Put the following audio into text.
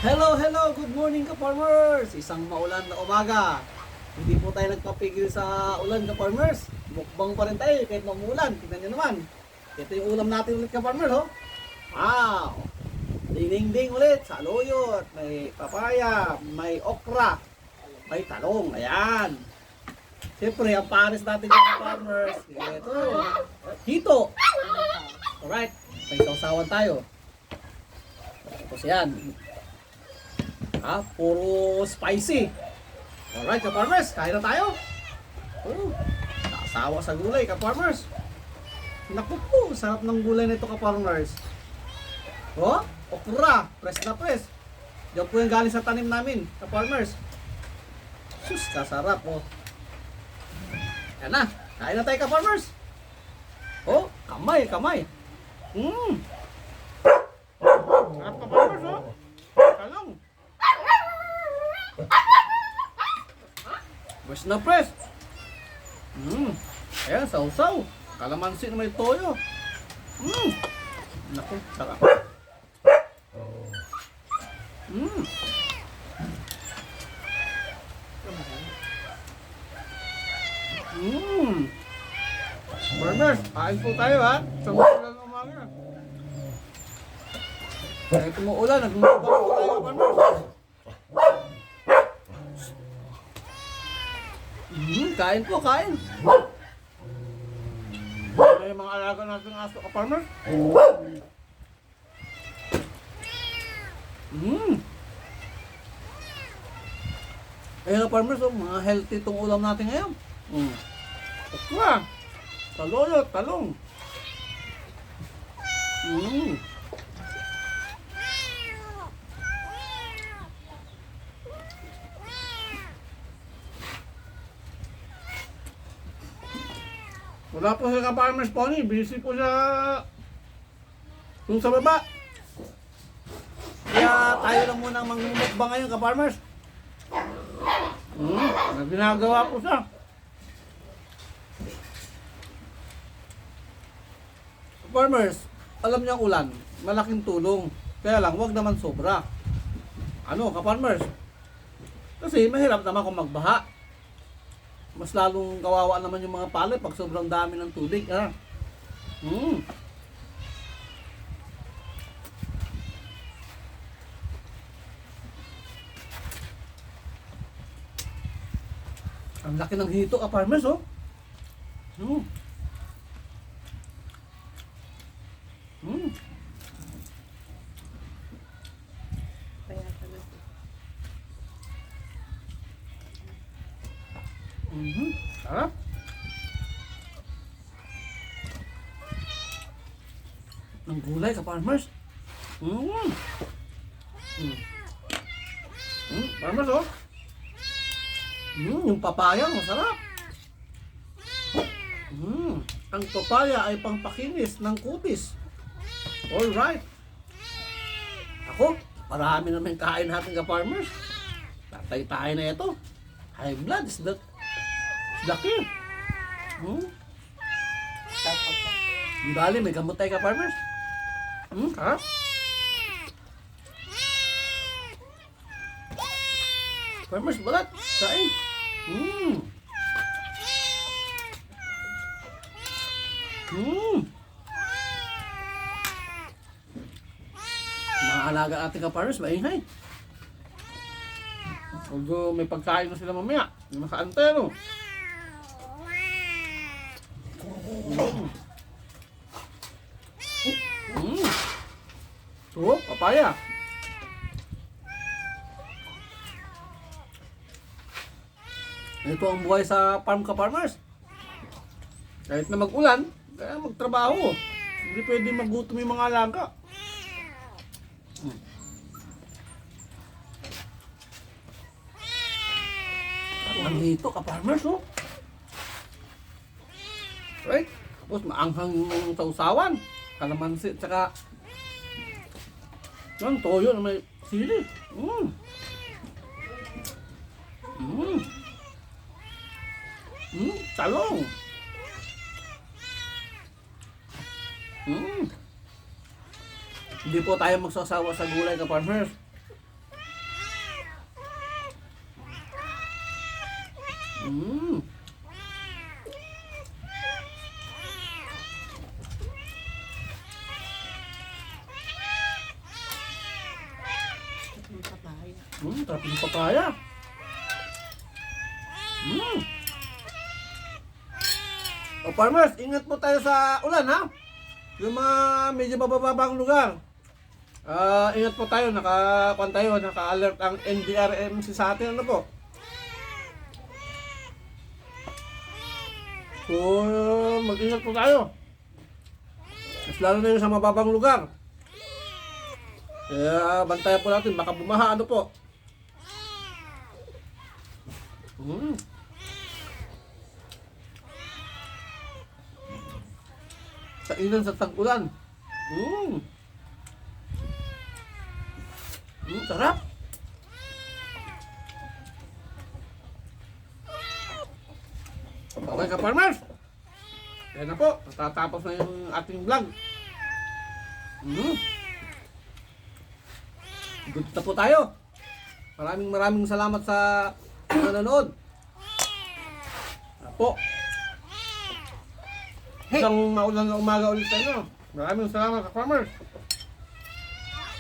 Hello, hello! Good morning ka-farmers! Isang maulan na umaga. Hindi po tayo nagpapigil sa ulan ka-farmers. Mukbang pa rin tayo kahit mamulan. Tignan nyo naman. Ito yung ulam natin ulit ka-farmers, oh. Wow! Ding-ding-ding ulit. Saluyot, may papaya, may okra, may talong. Ayan. Siyempre, ang pares natin ka-farmers. Ito. Hito. Alright. May sausawan tayo. Tapos yan. Puro spicy. Alright, ka-farmers, kain na tayo. Nakasawa sa gulay, ka-farmers. Naku po, sarap ng gulay nito, ka-farmers. Okra, press na press. Diyan po yung galing sa tanim namin, ka-farmers. Sus, kasarap, Yan na, kain na tayo, ka-farmers. Kamay. Sarap, ka-farmers, Talong. Press na press. Ayan, sausaw. Kalamansi na may toyo. Naku, sarap. Farmers, kain po tayo ha. Sa ulan ng umaga. Kahit umuulan, nagmumukbang po tayo, farmers. Kain po, kain. May mga alaga natin aso, ka-farmers. Ayan, ka-farmers, mga healthy itong ulam natin ngayon. Okra, saluyot, talong. Wala po sa ka-farmers pony, busy po sa sa baba. Kaya tayo lang muna ang mangmumukbang ngayon, ka-farmers. Ginagawa po siya. Farmers, alam niyo ang ulan, malaking tulong. Kaya lang, wag naman sobra. Ka-farmers? Kasi mahirap naman kung magbaha. Mas lalong kawawa naman yung mga palay pag sobrang dami ng tubig. Ang laki ng hito, ka-farmers, Sarap. Ng gulay, ka-farmers. Farmers, yung papaya, masarap. Ang papaya ay pangpakinis ng kutis. Alright. Ako, marami naman kain natin, ka-farmers. Tatay-tay na ito. High blood is the key. Di bali, may gamot tayo, ka-farmers. Farmers, balat. Kain. Mga alaga natin, ka-farmers, maingay. Although may pagkain na sila mamaya. May makaantay, papaya. Ito ang buhay sa farm, ka-farmers. Kahit na mag-ulan, kaya magtrabaho. Hindi pwede magutom yung mga alaga. Ang hito, ka-farmers, Right? Tapos maanghang yung sausawan, kalamansi, tsaka yung toyo na may sili. Talong. Hindi po tayo magsasawa sa gulay, ka-farmers. Mm. Yung papaya. Sarap ng papaya. Mm. O farmers, ingat po tayo sa ulan ha. Yung mga medyo mabababang lugar. Ingat po tayo, naka-alert ang NDRMC sa atin, ano po. So, mag-ingat po tayo. Mas lalo na yung sa mababang lugar. Kaya bantayan po natin, baka bumaha, ano po. Sa ilan sa tag-ulan. Sarap. Okay ka farmers. Yan na po, natatapos na yung ating vlog. Good na po tayo. Maraming salamat sa nanonood. Po. Isang maulan na umaga ulit sa inyo. Maraming salamat ka farmers.